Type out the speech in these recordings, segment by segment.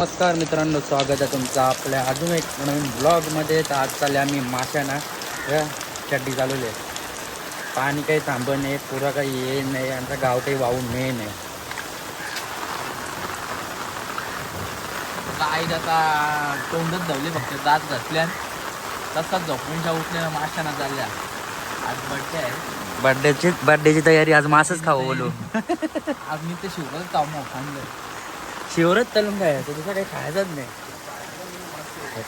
नमस्कार मित्रांनो, स्वागत आहे तुमचं आपल्या अजून एक नवीन ब्लॉगमध्ये. तर आज चालले आम्ही माशाना चड्डी चालवली आहे. पाणी काही थांबत नाही, पुरा काही ये नाही, आमचा गाव काही वाहून ने नाही. आई आता तोंडच धावले, फक्त दात घातल्या तसाच झोपूनच्या उठल्या माशाना चालल्या. आज बड्डे आहे, बर्थडेची तयारी. आज मासच खावं बोलू. आज मी ते शिवच चावू खाल्लं. शिवरच तळून खायचं, तुझं काही खायचंच नाही.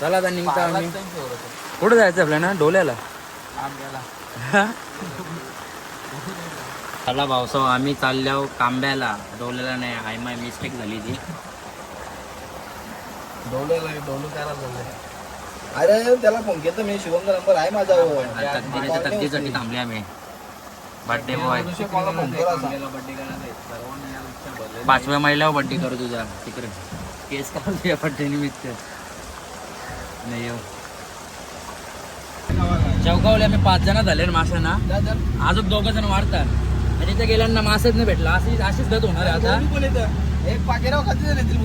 चला आता निघता आम्ही. कुठं जायचं आपल्याला? डोल्याला. आंब्याला चला भाऊसाव, आम्ही चाललो कांब्याला, डोल्याला नाही. हाय माय मिस्टेक झाली ती. डोलू त्याला बोलले. अरे त्याला फोन केला मी, शिवमचा नंबर आहे माझा. तकदीसाठी थांबले आम्ही. Birthday boy. बड्डे करायला 5व्या महिलावर बड्डे करू तुझा तिकडे. केस काढू तुझ्या बड्डे निमित्त. नाही हो, चौकावले आम्ही 5 जण झाले ना माशांना. अजून 2 जण वाढतात आणि तिथे गेल्यांना मासच नाही भेटला. अशीच दत होणार आहे आता. एक पाकेराव खाते येतील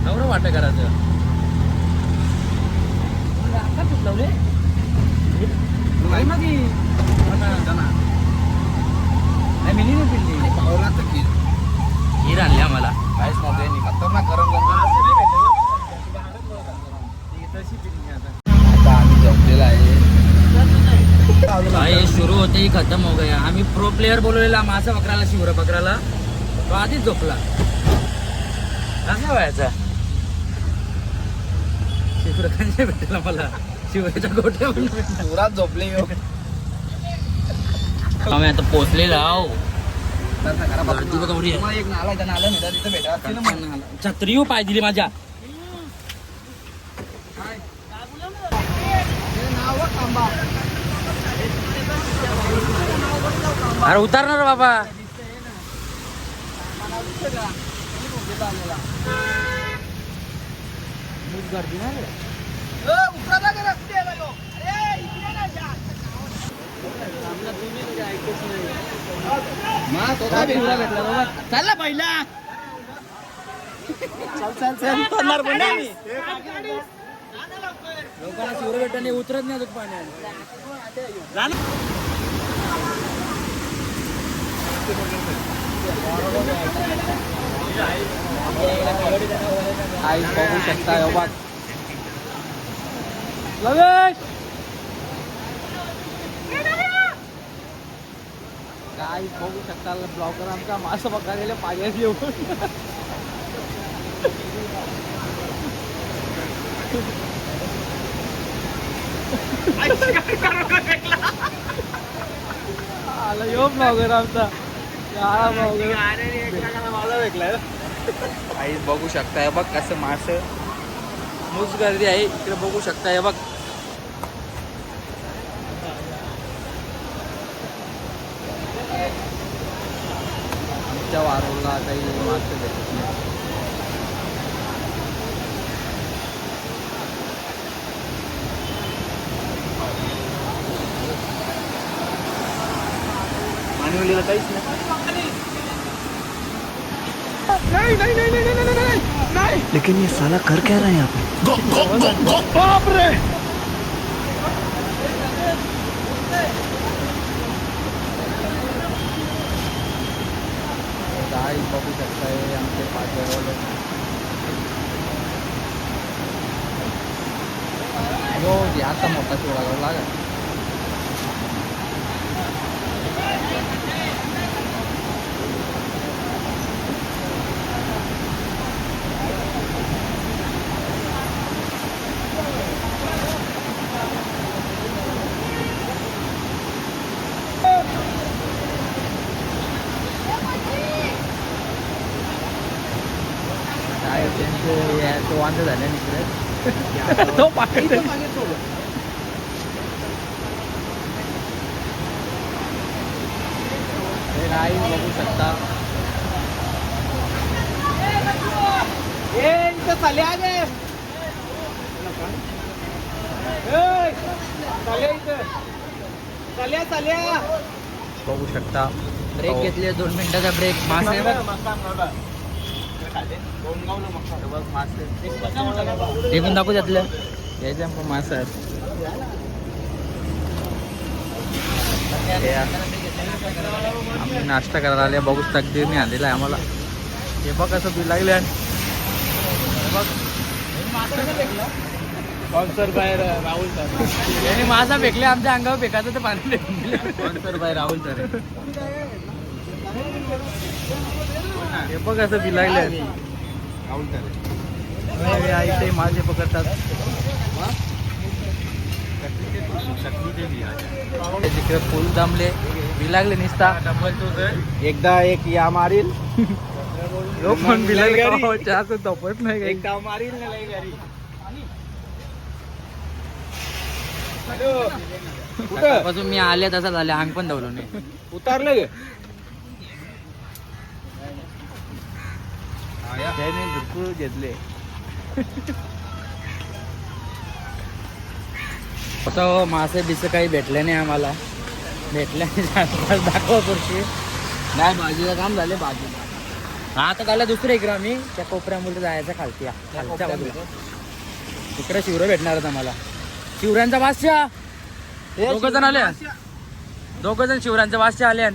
एवढं वाटत करायचं. खीर आणली आम्हाला. काहीच नव्हते, खतरनाक गरम आता आम्ही झोपलेला आहे. सुरू होते ही खतम हो गया. आम्ही प्रो प्लेअर बोलवलेला मासा पकडायला, शिवर पकडायला. तो आधीच झोपला. कसं व्हायचा? शिवर कंचे भेटला मला, शिवराच्या गोट्या पुरात झोपले मी. आम्ही आता पोचलेलो आहो. गर्दी बघा एवढी आहे. एक नाला आहे, त्या नाला नेता तिथं भेटा. छत्री पाय दिली माझ्या. अरे उतारणार बाबा. गर्दी ना चालला पहिला. लोकांना शिवर भेटणे उतरत नाही अजून पाण्यात. आई बघू शकता बघ. काय बघू शकता, ब्लॉगर आमचा मासा पकडलेल्या पाण्यात येऊन. आला यो ब्लॉगर आमचा. आई बघू शकताय बघ कसं मास. मूस गर्दी आहे इकडे, बघू शकताय बघ. आमच्या वारूला काही मासे भेटत नाही. मानवलीला काहीच नाही. लेकिन ये साला कर क्या रहा है यहाँ पे? बाप रे. काय बघू शकताय आमचे पाठवले. हो आता मोठा शिवला लागेल. काय त्यांचे तो वांद झाल्या इकडे. तो पाकिट काय बघू शकता. चाले आगे बघू शकता. ब्रेक घेतली, 2 मिनिटाचा ब्रेक. मासे हे बघ मासे ते पण दाखवू त्यातलं. याच्या पण मासे आहेत. आम्ही नाश्ता करायला आले बघू तकदीरने आलेला आहे आम्हाला. हे बघ कसं बी लागले स्पॉन्सर बाय राहुल सर. त्याने मासा फेकले आमच्या अंगावर फेकायचं तर पाणी फेकून दिलं. Sponsor by Rahul sir. हे बघ कसं बी लागले राहुल सर इथे माझे पकडतात. तिकडे फुल दमले बी लागले निसता. एकदा एक या मारील लोक पण बी लागले चहाचं झोपत नाही काही. एकदा मारील ना लई घरी. पासून मी आले तसा झाले अंग पण धावलो नाही. उतारलं गे त्याने भरपूर घेतले. आता मासे बिसे काही भेटले नाही आम्हाला. भेटले नाही दाखवा पुरशी. नाही भाजीचं काम झाले भाजी. हा आता झालं दुसरं इकडं आम्ही त्या कोपऱ्यामुळे जायचं खालच्या बाजूला. इकडे शिवरं भेटणार आहेत आम्हाला. शिवरांचा बादशाह दोघं जण आले. दोघं जण शिवरांचा बादशाह आले.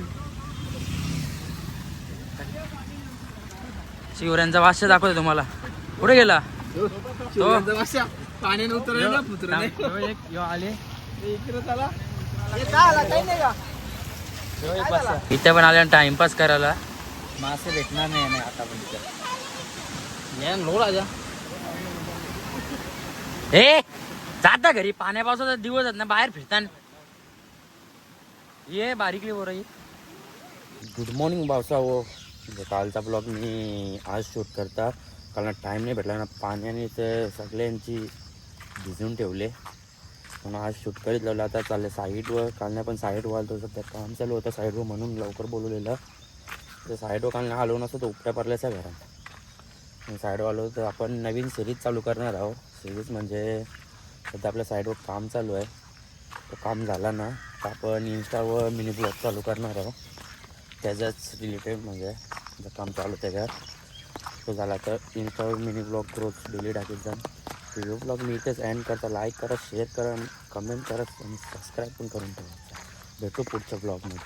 शिवरांचा बादशाह दाखवतो तुम्हाला. कुठे गेला तो? पाण्याने उतरलं आले इकडे चला. इथे पण आले टाइमपास करायला. मासे भेटणार नाही आता पण इथे. हे जाता घरी पाण्या पावसाचा दिवस आहेत ना बाहेर फिरताना. ये बारीकली बोर. गुड मॉर्निंग भावसाओ. कालचा ब्लॉग मी आज शूट करता कारण टाईम नाही भेटला ना. पाण्याने ते सगळ्यांची भिजून ठेवले म्हणून आज शूट करीत लावलं. आता चाललं साईडवर. कालने पण साईडवर आलो होतं त्या काम चालू होतं साईडवर म्हणून लवकर बोलवलेलं. तर साईडवर कालने आलो नसतं तर उपट्या पडल्याच्या घरात. साईडवर आलो तर आपण नवीन सिरीज चालू करणार आहोत. सिरीज म्हणजे सध्या आपल्या साईडवर काम चालू आहे. तो काम झाला ना तर आपण इंस्टावर मिनी ब्लॉग चालू करणार आहोत. त्याच्याच रिलेटेड म्हणजे जर काम चालू त्याच्यात तो झाला तर इंस्टावर मिनी ब्लॉग रोज डेली टाकीत जा. व्हिडिओ ब्लॉग मी इथेच एंड करता. लाईक करा, शेअर करा, कमेंट करा आणि सबस्क्राईब पण करून ठेवा. भेटू पुढच्या ब्लॉगमध्ये.